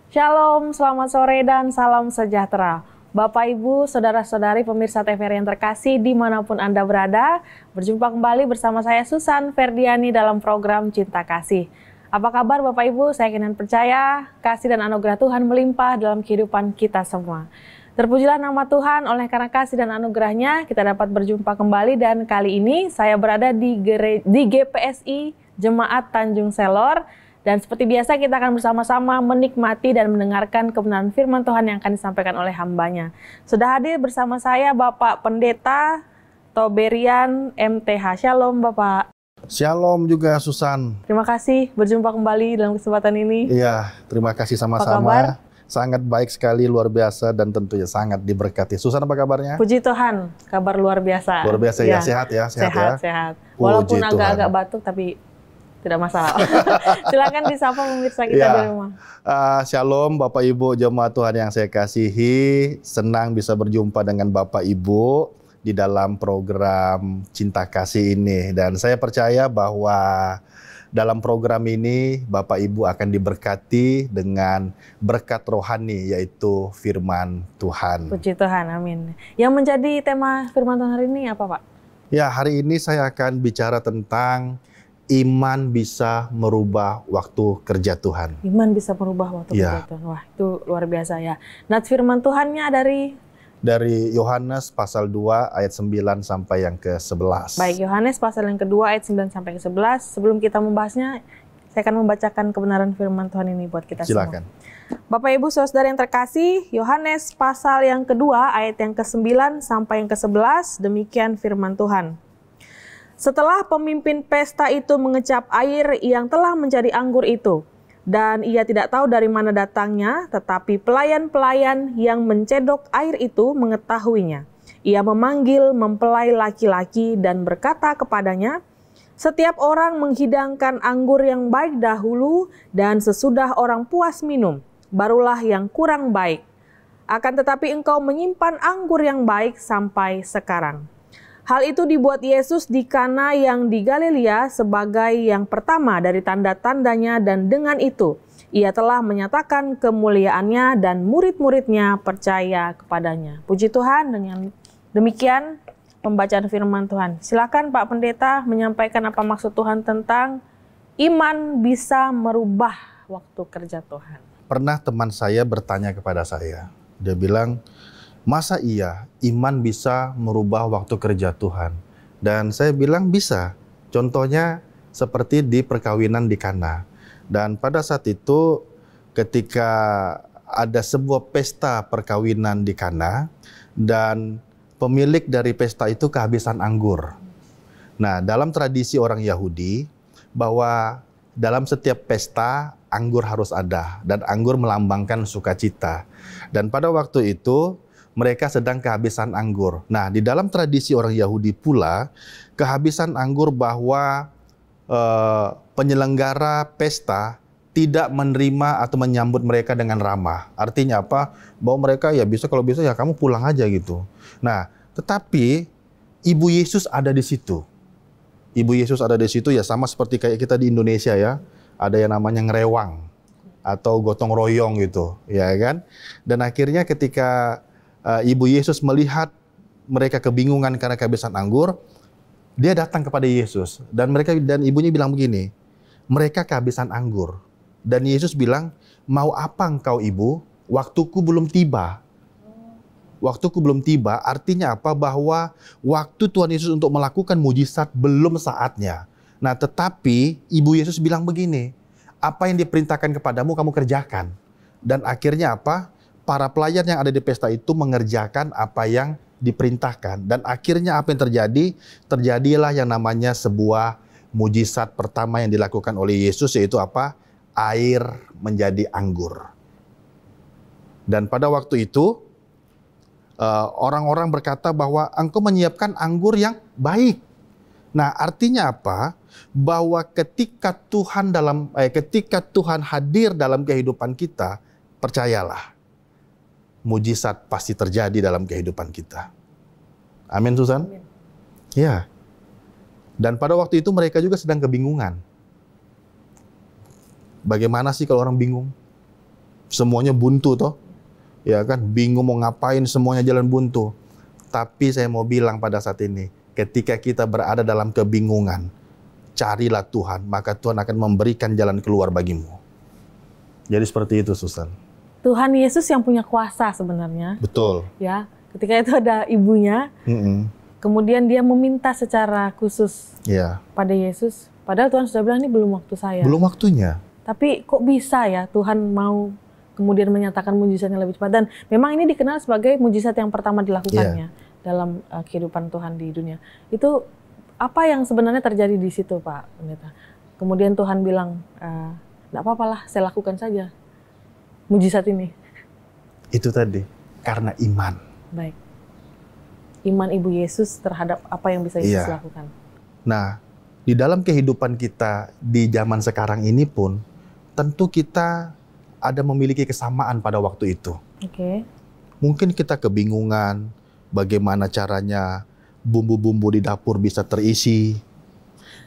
Shalom, selamat sore dan salam sejahtera. Bapak, Ibu, Saudara-saudari pemirsa TVRI yang terkasih dimanapun Anda berada, berjumpa kembali bersama saya Susan Ferdiani dalam program Cinta Kasih. Apa kabar Bapak Ibu? Saya yakin dan percaya kasih dan anugerah Tuhan melimpah dalam kehidupan kita semua. Terpujilah nama Tuhan, oleh karena kasih dan anugerahnya kita dapat berjumpa kembali, dan kali ini saya berada di GPSI Jemaat Tanjung Selor. Dan seperti biasa kita akan bersama-sama menikmati dan mendengarkan kebenaran firman Tuhan yang akan disampaikan oleh hambanya. Sudah hadir bersama saya Bapak Pendeta Toberian MTH. Shalom Bapak. Shalom juga Susan. Terima kasih berjumpa kembali dalam kesempatan ini. Iya, terima kasih sama-sama. Sangat baik sekali, luar biasa, dan tentunya sangat diberkati. Susan, apa kabarnya? Puji Tuhan, kabar luar biasa. Luar biasa ya, sehat ya? Sehat. Walaupun agak-agak batuk tapi tidak masalah. Silakan disapa pemirsa kita di rumah. Shalom Bapak Ibu jemaat Tuhan yang saya kasihi. Senang bisa berjumpa dengan Bapak Ibu di dalam program Cinta Kasih ini. Dan saya percaya bahwa dalam program ini Bapak Ibu akan diberkati dengan berkat rohani, yaitu firman Tuhan. Puji Tuhan, amin. Yang menjadi tema firman Tuhan hari ini apa Pak? Ya, hari ini saya akan bicara tentang iman bisa merubah waktu kerja Tuhan. Iman bisa merubah waktu kerja Tuhan. Wah, itu luar biasa ya. Nah, firman Tuhannya dari Yohanes pasal 2 ayat 9 sampai yang ke-11. Baik, Yohanes pasal yang kedua ayat 9 sampai ke-11. Sebelum kita membahasnya, saya akan membacakan kebenaran firman Tuhan ini buat kita Silakan. semua. Bapak Ibu Saudara yang terkasih, Yohanes pasal yang kedua ayat yang ke-9 sampai yang ke-11, demikian firman Tuhan. Setelah pemimpin pesta itu mengecap air yang telah menjadi anggur itu, dan ia tidak tahu dari mana datangnya, tetapi pelayan-pelayan yang mencedok air itu mengetahuinya. Ia memanggil mempelai laki-laki dan berkata kepadanya, "Setiap orang menghidangkan anggur yang baik dahulu, dan sesudah orang puas minum, barulah yang kurang baik. Akan tetapi engkau menyimpan anggur yang baik sampai sekarang." Hal itu dibuat Yesus di Kana yang di Galilea sebagai yang pertama dari tanda-tandanya, dan dengan itu ia telah menyatakan kemuliaannya dan murid-muridnya percaya kepadanya. Puji Tuhan. Dengan demikian pembacaan firman Tuhan. Silakan Pak Pendeta menyampaikan apa maksud Tuhan tentang iman bisa merubah waktu kerja Tuhan. Pernah teman saya bertanya kepada saya, dia bilang, "Masa iya iman bisa merubah waktu kerja Tuhan?" Dan saya bilang bisa. Contohnya seperti di perkawinan di Kana. Dan pada saat itu ketika ada sebuah pesta perkawinan di Kana, dan pemilik dari pesta itu kehabisan anggur. Nah, dalam tradisi orang Yahudi bahwa dalam setiap pesta anggur harus ada, dan anggur melambangkan sukacita. Dan pada waktu itu mereka sedang kehabisan anggur. Nah, di dalam tradisi orang Yahudi pula, kehabisan anggur bahwa penyelenggara pesta tidak menerima atau menyambut mereka dengan ramah. Artinya apa? Bahwa mereka kalau bisa ya kamu pulang aja gitu. Nah, tetapi Ibu Yesus ada di situ. Ibu Yesus ada di situ ya, sama seperti kayak kita di Indonesia ya. Ada yang namanya ngerewang atau gotong royong gitu, ya kan? Dan akhirnya ketika Ibu Yesus melihat mereka kebingungan karena kehabisan anggur, dia datang kepada Yesus, dan ibunya bilang begini, mereka kehabisan anggur. Dan Yesus bilang, "Mau apa engkau ibu? Waktuku belum tiba." Waktuku belum tiba artinya apa? Bahwa waktu Tuhan Yesus untuk melakukan mujizat belum saatnya. Nah, tetapi Ibu Yesus bilang begini, apa yang diperintahkan kepadamu kamu kerjakan. Dan akhirnya apa? Para pelayan yang ada di pesta itu mengerjakan apa yang diperintahkan. Dan akhirnya apa yang terjadi? Terjadilah yang namanya sebuah mujizat pertama yang dilakukan oleh Yesus, yaitu apa? Air menjadi anggur. Dan pada waktu itu, orang-orang berkata bahwa engkau menyiapkan anggur yang baik. Nah, artinya apa? Bahwa ketika Tuhan hadir dalam kehidupan kita, percayalah, mujizat pasti terjadi dalam kehidupan kita. Amin, Susan? Amin. Ya. Dan pada waktu itu mereka juga sedang kebingungan. Bagaimana sih kalau orang bingung? semuanya buntu toh. Ya kan, bingung mau ngapain, semuanya jalan buntu. Tapi saya mau bilang pada saat ini, ketika kita berada dalam kebingungan, carilah Tuhan, maka Tuhan akan memberikan jalan keluar bagimu. Jadi seperti itu, Susan. Tuhan Yesus yang punya kuasa sebenarnya. Betul. Ya, ketika itu ada ibunya, kemudian dia meminta secara khusus pada Yesus. Padahal Tuhan sudah bilang, ini belum waktu saya. Belum waktunya. Tapi kok bisa ya Tuhan mau kemudian menyatakan mujizatnya lebih cepat. Dan memang ini dikenal sebagai mujizat yang pertama dilakukannya dalam kehidupan Tuhan di dunia. Itu apa yang sebenarnya terjadi di situ, Pak Pendeta? Kemudian Tuhan bilang, enggak apa-apalah, saya lakukan saja mujizat ini. Itu tadi, karena iman. Baik. Iman Ibu Yesus terhadap apa yang bisa Yesus lakukan. Nah, di dalam kehidupan kita di zaman sekarang ini pun, tentu kita ada memiliki kesamaan pada waktu itu. Mungkin kita kebingungan bagaimana caranya bumbu-bumbu di dapur bisa terisi.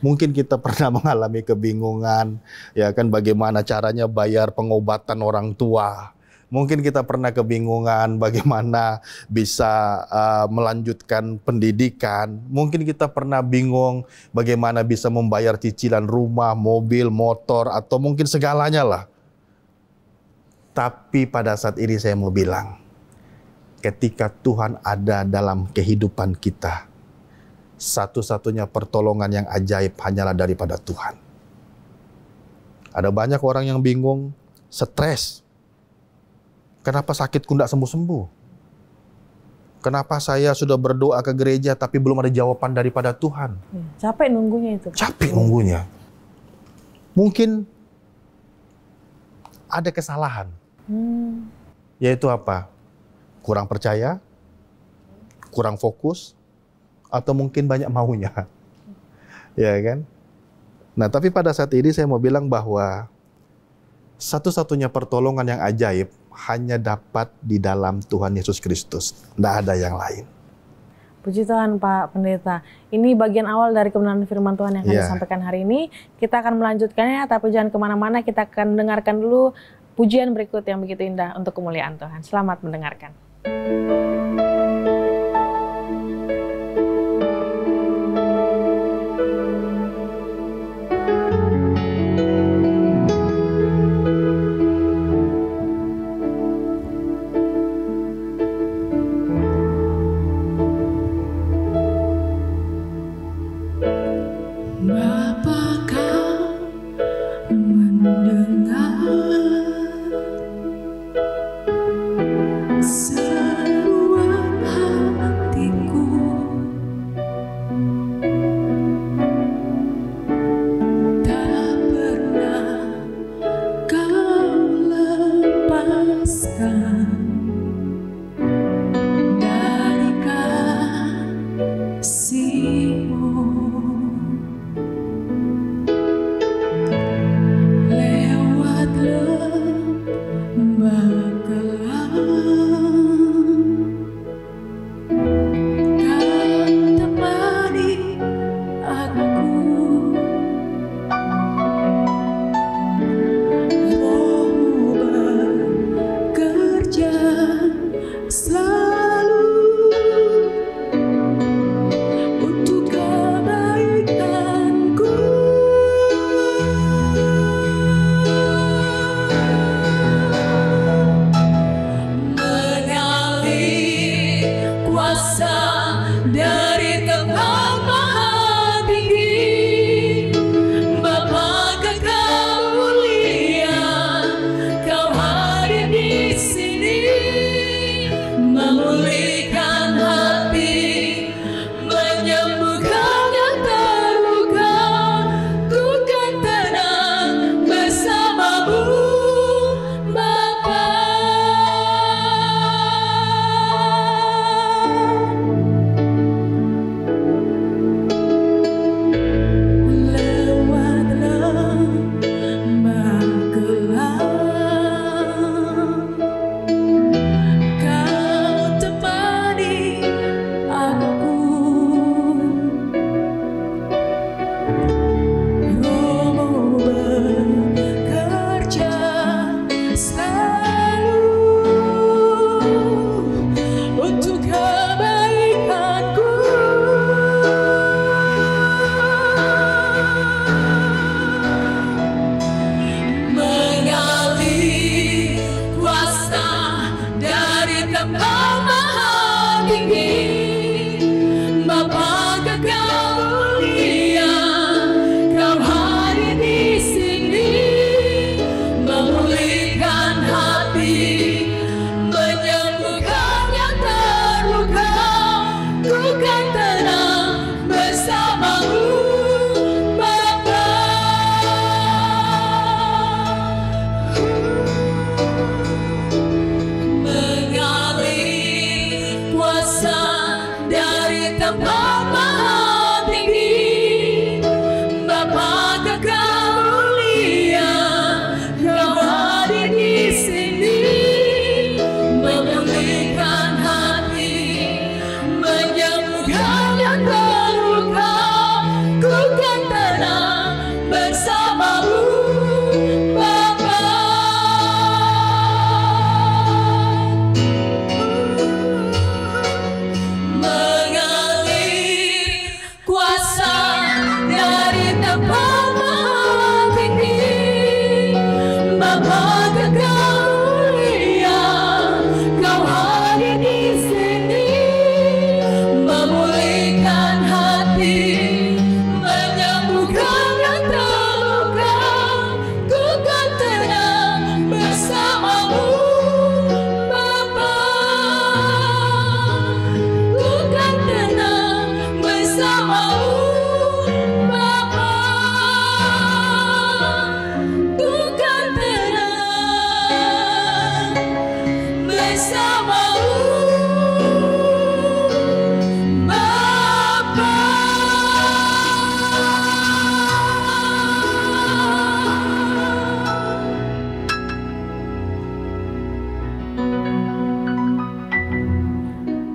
Mungkin kita pernah mengalami kebingungan, ya kan, bagaimana caranya bayar pengobatan orang tua. Mungkin kita pernah kebingungan bagaimana bisa melanjutkan pendidikan. Mungkin kita pernah bingung bagaimana bisa membayar cicilan rumah, mobil, motor, atau mungkin segalanya lah. Tapi pada saat ini saya mau bilang, ketika Tuhan ada dalam kehidupan kita, satu-satunya pertolongan yang ajaib hanyalah daripada Tuhan. Ada banyak orang yang bingung, stres. Kenapa sakitku tidak sembuh-sembuh? Kenapa saya sudah berdoa ke gereja tapi belum ada jawaban daripada Tuhan? Capek nunggunya itu. Capek nunggunya. Mungkin ada kesalahan. Yaitu apa? Kurang percaya, kurang fokus, atau mungkin banyak maunya. Ya kan? Nah, tapi pada saat ini saya mau bilang bahwa satu-satunya pertolongan yang ajaib hanya dapat di dalam Tuhan Yesus Kristus. Tidak ada yang lain. Puji Tuhan, Pak Pendeta. Ini bagian awal dari kebenaran firman Tuhan yang kami sampaikan hari ini. Kita akan melanjutkannya, tapi jangan kemana-mana. Kita akan mendengarkan dulu pujian berikut yang begitu indah untuk kemuliaan Tuhan. Selamat mendengarkan. Seluruh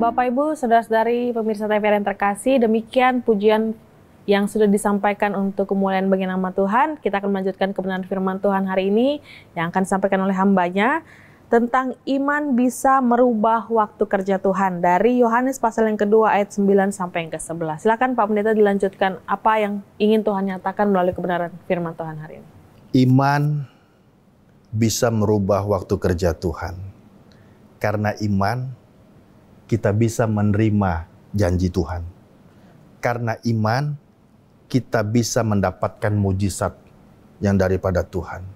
Bapak Ibu, saudara-saudari pemirsa TVR yang terkasih, demikian pujian yang sudah disampaikan untuk kemuliaan bagi nama Tuhan. Kita akan melanjutkan kebenaran firman Tuhan hari ini yang akan disampaikan oleh hambanya tentang iman bisa merubah waktu kerja Tuhan dari Yohanes pasal yang kedua ayat 9 sampai yang ke-11. Silakan Pak Pendeta dilanjutkan apa yang ingin Tuhan nyatakan melalui kebenaran firman Tuhan hari ini. Iman bisa merubah waktu kerja Tuhan. Karena iman kita bisa menerima janji Tuhan. Karena iman kita bisa mendapatkan mujizat yang daripada Tuhan.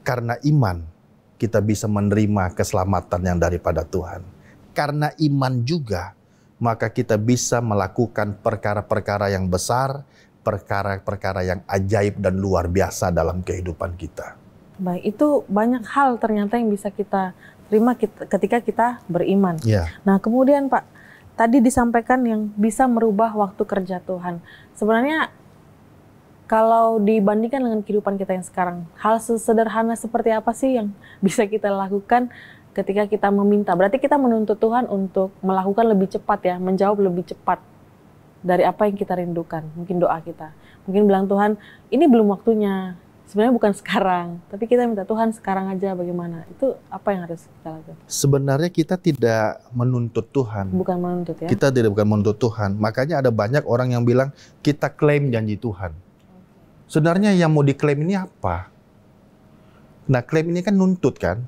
Karena iman kita bisa menerima keselamatan yang daripada Tuhan. Karena iman juga, maka kita bisa melakukan perkara-perkara yang besar, perkara-perkara yang ajaib dan luar biasa dalam kehidupan kita. Baik, itu banyak hal ternyata yang bisa kita terima ketika kita beriman. Ya. Nah, kemudian Pak, tadi disampaikan yang bisa merubah waktu kerja Tuhan. Sebenarnya kalau dibandingkan dengan kehidupan kita yang sekarang, hal sesederhana seperti apa sih yang bisa kita lakukan ketika kita meminta? Berarti kita menuntut Tuhan untuk melakukan lebih cepat ya, menjawab lebih cepat dari apa yang kita rindukan. Mungkin doa kita. Mungkin bilang Tuhan, ini belum waktunya. Sebenarnya bukan sekarang, tapi kita minta Tuhan sekarang aja bagaimana. Itu apa yang harus kita lakukan? Sebenarnya kita tidak menuntut Tuhan. Bukan menuntut ya? Kita bukan menuntut Tuhan. Makanya ada banyak orang yang bilang, kita klaim janji Tuhan. Sebenarnya yang mau diklaim ini apa? Nah, klaim ini kan nuntut kan?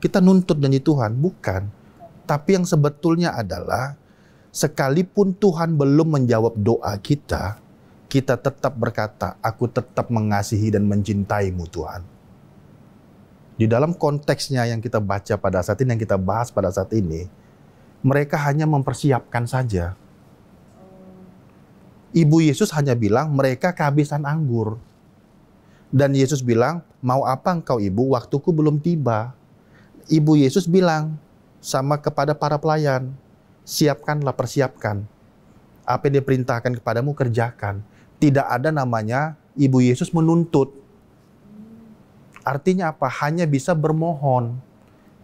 Kita nuntut janji Tuhan, bukan. Tapi yang sebetulnya adalah, sekalipun Tuhan belum menjawab doa kita, kita tetap berkata, aku tetap mengasihi dan mencintaimu Tuhan. Di dalam konteksnya yang kita baca pada saat ini, yang kita bahas pada saat ini, mereka hanya mempersiapkan saja. Ibu Yesus hanya bilang mereka kehabisan anggur. Dan Yesus bilang, mau apa engkau ibu, waktuku belum tiba. Ibu Yesus bilang sama kepada para pelayan, siapkanlah, persiapkan. Apa yang diperintahkan kepadamu, kerjakan. Tidak ada namanya Ibu Yesus menuntut. Artinya apa? Hanya bisa bermohon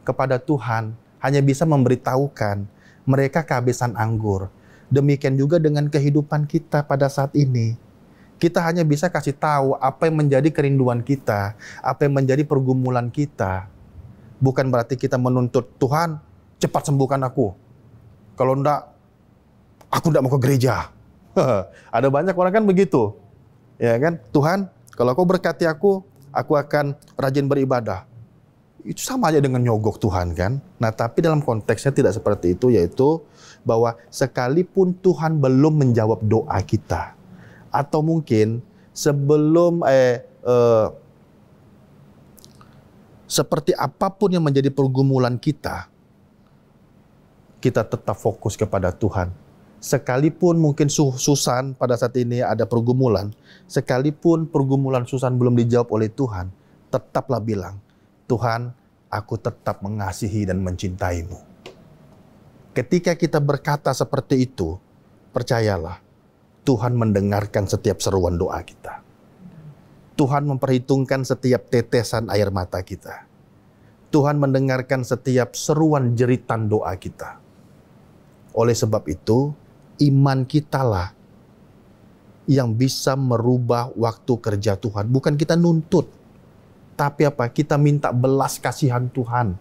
kepada Tuhan. Hanya bisa memberitahukan mereka kehabisan anggur. Demikian juga dengan kehidupan kita pada saat ini. Kita hanya bisa kasih tahu apa yang menjadi kerinduan kita, apa yang menjadi pergumulan kita. Bukan berarti kita menuntut, Tuhan cepat sembuhkan aku. Kalau enggak, aku enggak mau ke gereja. Ada banyak orang kan begitu. Ya kan? Tuhan, kalau kau berkati aku akan rajin beribadah. Itu sama aja dengan nyogok Tuhan kan. Nah, tapi dalam konteksnya tidak seperti itu, yaitu bahwa sekalipun Tuhan belum menjawab doa kita, atau mungkin sebelum seperti apapun yang menjadi pergumulan kita, kita tetap fokus kepada Tuhan. Sekalipun mungkin Susan pada saat ini ada pergumulan, sekalipun pergumulan Susan belum dijawab oleh Tuhan, tetaplah bilang, Tuhan, aku tetap mengasihi dan mencintaimu. Ketika kita berkata seperti itu, percayalah, Tuhan mendengarkan setiap seruan doa kita. Tuhan memperhitungkan setiap tetesan air mata kita. Tuhan mendengarkan setiap seruan jeritan doa kita. Oleh sebab itu, iman kitalah yang bisa merubah waktu kerja Tuhan. Bukan kita nuntut, tapi apa? Kita minta belas kasihan Tuhan.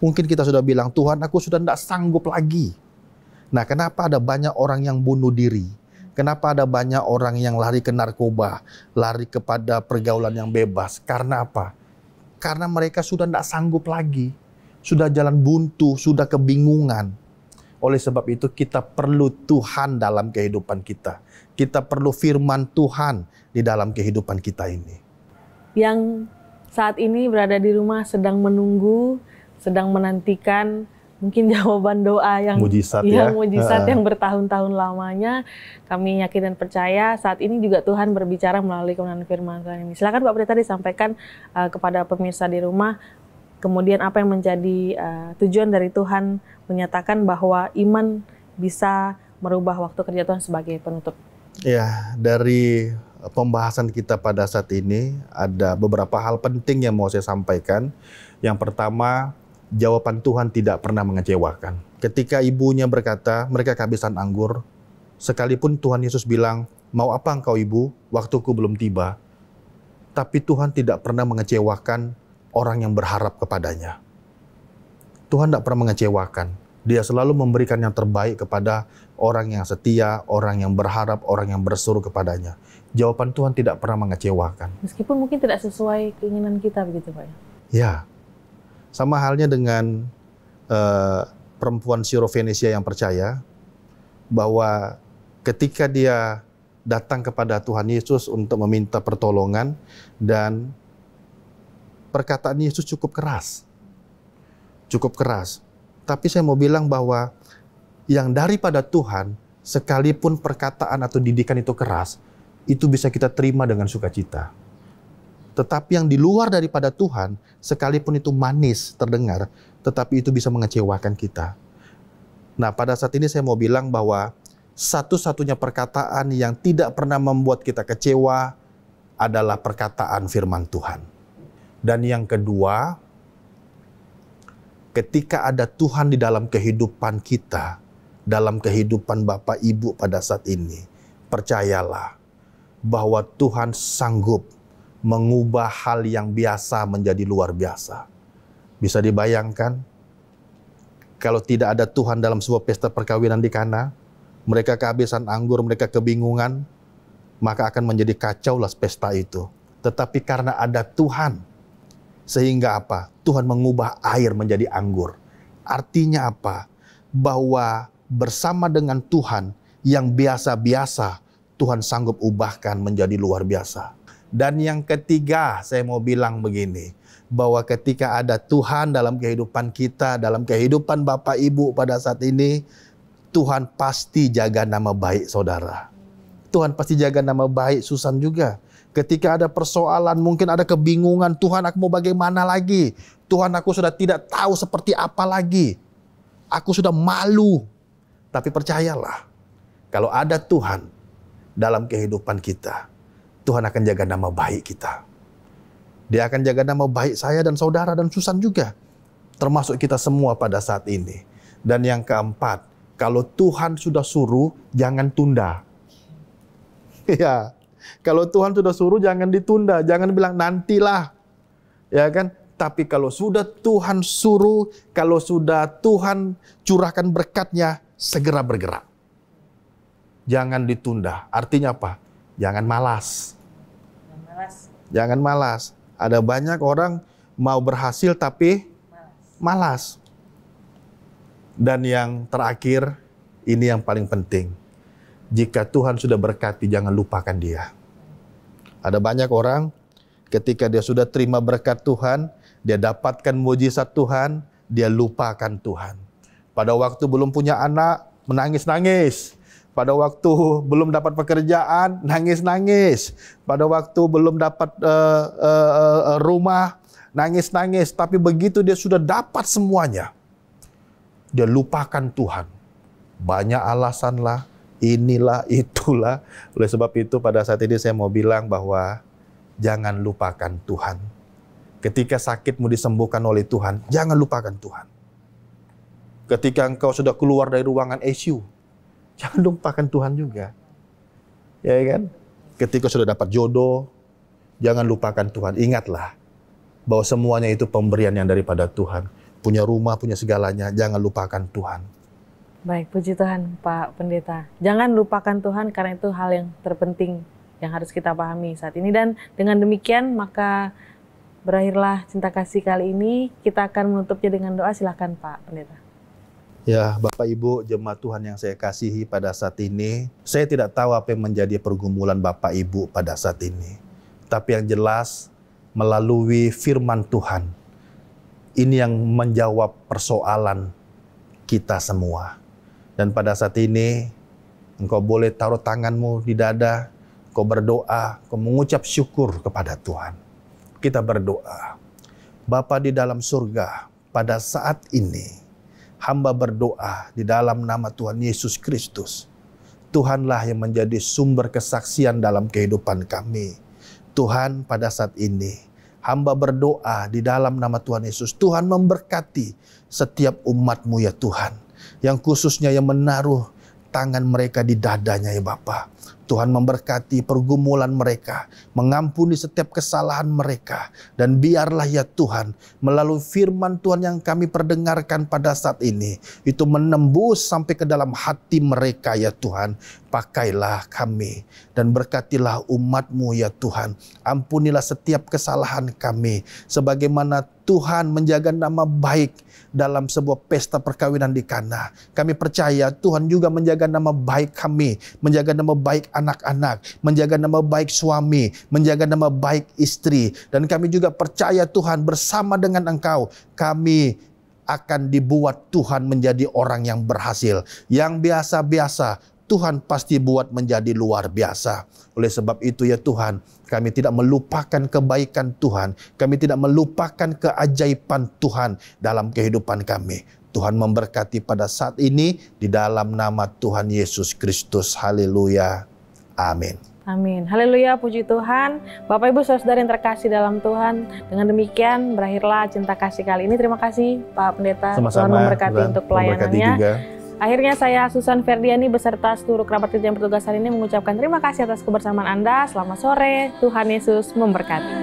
Mungkin kita sudah bilang, Tuhan aku sudah tidak sanggup lagi. Nah, kenapa ada banyak orang yang bunuh diri? Kenapa ada banyak orang yang lari ke narkoba, lari kepada pergaulan yang bebas? Karena apa? Karena mereka sudah tidak sanggup lagi. Sudah jalan buntu, sudah kebingungan. Oleh sebab itu kita perlu Tuhan dalam kehidupan kita. Kita perlu firman Tuhan di dalam kehidupan kita ini. Yang saat ini berada di rumah sedang menunggu, sedang menantikan mungkin jawaban doa yang mujizat yang bertahun-tahun lamanya. Kami yakin dan percaya saat ini juga Tuhan berbicara melalui kebenaran firman Tuhan ini. Silakan Pak Pendeta disampaikan kepada pemirsa di rumah, kemudian apa yang menjadi tujuan dari Tuhan menyatakan bahwa iman bisa merubah waktu kerja Tuhan sebagai penutup. Ya, dari pembahasan kita pada saat ini ada beberapa hal penting yang mau saya sampaikan. Yang pertama, jawaban Tuhan tidak pernah mengecewakan. ketika ibunya berkata, mereka kehabisan anggur, sekalipun Tuhan Yesus bilang, mau apa engkau ibu, waktuku belum tiba. Tapi Tuhan tidak pernah mengecewakan orang yang berharap kepadanya. Tuhan tidak pernah mengecewakan. Dia selalu memberikan yang terbaik kepada orang yang setia, orang yang berharap, orang yang berseru kepadanya. Jawaban Tuhan tidak pernah mengecewakan. Meskipun mungkin tidak sesuai keinginan kita begitu Pak. Ya, sama halnya dengan perempuan Syro-Fenisia yang percaya bahwa ketika dia datang kepada Tuhan Yesus untuk meminta pertolongan, dan perkataan Yesus cukup keras. Cukup keras. Tapi saya mau bilang bahwa yang daripada Tuhan, sekalipun perkataan atau didikan itu keras, itu bisa kita terima dengan sukacita. Tetapi yang di luar daripada Tuhan, sekalipun itu manis terdengar, tetapi itu bisa mengecewakan kita. Nah, pada saat ini saya mau bilang bahwa satu-satunya perkataan yang tidak pernah membuat kita kecewa adalah perkataan firman Tuhan. Dan yang kedua, ketika ada Tuhan di dalam kehidupan kita, dalam kehidupan Bapak Ibu pada saat ini, percayalah bahwa Tuhan sanggup mengubah hal yang biasa menjadi luar biasa. Bisa dibayangkan, kalau tidak ada Tuhan dalam sebuah pesta perkawinan di Kana, mereka kehabisan anggur, mereka kebingungan, maka akan menjadi kacau lah pesta itu. Tetapi karena ada Tuhan, sehingga apa? Tuhan mengubah air menjadi anggur. Artinya apa? Bahwa bersama dengan Tuhan yang biasa-biasa, Tuhan sanggup ubahkan menjadi luar biasa. Dan yang ketiga, saya mau bilang begini, bahwa ketika ada Tuhan dalam kehidupan kita, dalam kehidupan Bapak Ibu pada saat ini, Tuhan pasti jaga nama baik saudara. Tuhan pasti jaga nama baik Susan juga. Ketika ada persoalan, mungkin ada kebingungan, Tuhan aku mau bagaimana lagi? Tuhan aku sudah tidak tahu seperti apa lagi. Aku sudah malu. Tapi percayalah, kalau ada Tuhan dalam kehidupan kita, Tuhan akan jaga nama baik kita. Dia akan jaga nama baik saya dan saudara dan Susan juga. Termasuk kita semua pada saat ini. Dan yang keempat, kalau Tuhan sudah suruh, jangan tunda. Ya, kalau Tuhan sudah suruh, jangan ditunda. Jangan bilang nantilah. Ya kan? Tapi kalau sudah Tuhan suruh, kalau sudah Tuhan curahkan berkatnya, segera bergerak. Jangan ditunda. Artinya apa? Jangan malas. Jangan malas. Ada banyak orang mau berhasil tapi malas. Dan yang terakhir, ini yang paling penting. Jika Tuhan sudah berkati, jangan lupakan dia. Ada banyak orang, ketika dia sudah terima berkat Tuhan, dia dapatkan mujizat Tuhan, dia lupakan Tuhan. Pada waktu belum punya anak, menangis-nangis. Pada waktu belum dapat pekerjaan, nangis-nangis. Pada waktu belum dapat rumah, nangis-nangis. Tapi begitu dia sudah dapat semuanya, dia lupakan Tuhan. Banyak alasan lah, inilah, itulah. Oleh sebab itu pada saat ini saya mau bilang bahwa jangan lupakan Tuhan. Ketika sakitmu disembuhkan oleh Tuhan, jangan lupakan Tuhan. Ketika engkau sudah keluar dari ruangan ICU, jangan lupakan Tuhan juga. Ya kan? Ketika sudah dapat jodoh, jangan lupakan Tuhan. Ingatlah bahwa semuanya itu pemberian yang daripada Tuhan. Punya rumah, punya segalanya, jangan lupakan Tuhan. Baik, puji Tuhan Pak Pendeta. Jangan lupakan Tuhan karena itu hal yang terpenting yang harus kita pahami saat ini. Dan dengan demikian maka berakhirlah Cinta Kasih kali ini. Kita akan menutupnya dengan doa. Silakan Pak Pendeta. Ya, Bapak Ibu jemaat Tuhan yang saya kasihi pada saat ini, saya tidak tahu apa yang menjadi pergumulan Bapak Ibu pada saat ini. Tapi yang jelas melalui firman Tuhan, ini yang menjawab persoalan kita semua. Dan pada saat ini, engkau boleh taruh tanganmu di dada, engkau berdoa, engkau mengucap syukur kepada Tuhan. Kita berdoa. Bapa di dalam surga, pada saat ini, hamba berdoa di dalam nama Tuhan Yesus Kristus. Tuhanlah yang menjadi sumber kesaksian dalam kehidupan kami. Tuhan, pada saat ini, hamba berdoa di dalam nama Tuhan Yesus. Tuhan memberkati setiap umat-Mu ya Tuhan. yang khususnya yang menaruh tangan mereka di dadanya ya Bapa. Tuhan memberkati pergumulan mereka, mengampuni setiap kesalahan mereka. Dan biarlah ya Tuhan, melalui firman Tuhan yang kami perdengarkan pada saat ini, itu menembus sampai ke dalam hati mereka ya Tuhan. Pakailah kami dan berkatilah umat-Mu ya Tuhan. Ampunilah setiap kesalahan kami, sebagaimana Tuhan menjaga nama baik dalam sebuah pesta perkawinan di Kana. Kami percaya Tuhan juga menjaga nama baik kami, menjaga nama baik anak-anak, menjaga nama baik suami, menjaga nama baik istri. Dan kami juga percaya Tuhan bersama dengan Engkau, kami akan dibuat Tuhan menjadi orang yang berhasil. Yang biasa-biasa, Tuhan pasti buat menjadi luar biasa. Oleh sebab itu ya Tuhan, kami tidak melupakan kebaikan Tuhan. Kami tidak melupakan keajaiban Tuhan dalam kehidupan kami. Tuhan memberkati pada saat ini di dalam nama Tuhan Yesus Kristus. Haleluya. Amin. Amin. Haleluya, puji Tuhan. Bapak Ibu Saudara yang terkasih dalam Tuhan, dengan demikian berakhirlah cinta kasih kali ini. Terima kasih Pak Pendeta. Sama-sama, Tuhan memberkati untuk pelayanannya. Akhirnya saya Susan Ferdiani beserta seluruh kerabat kerja yang bertugas hari ini mengucapkan terima kasih atas kebersamaan Anda. Selamat sore, Tuhan Yesus memberkati.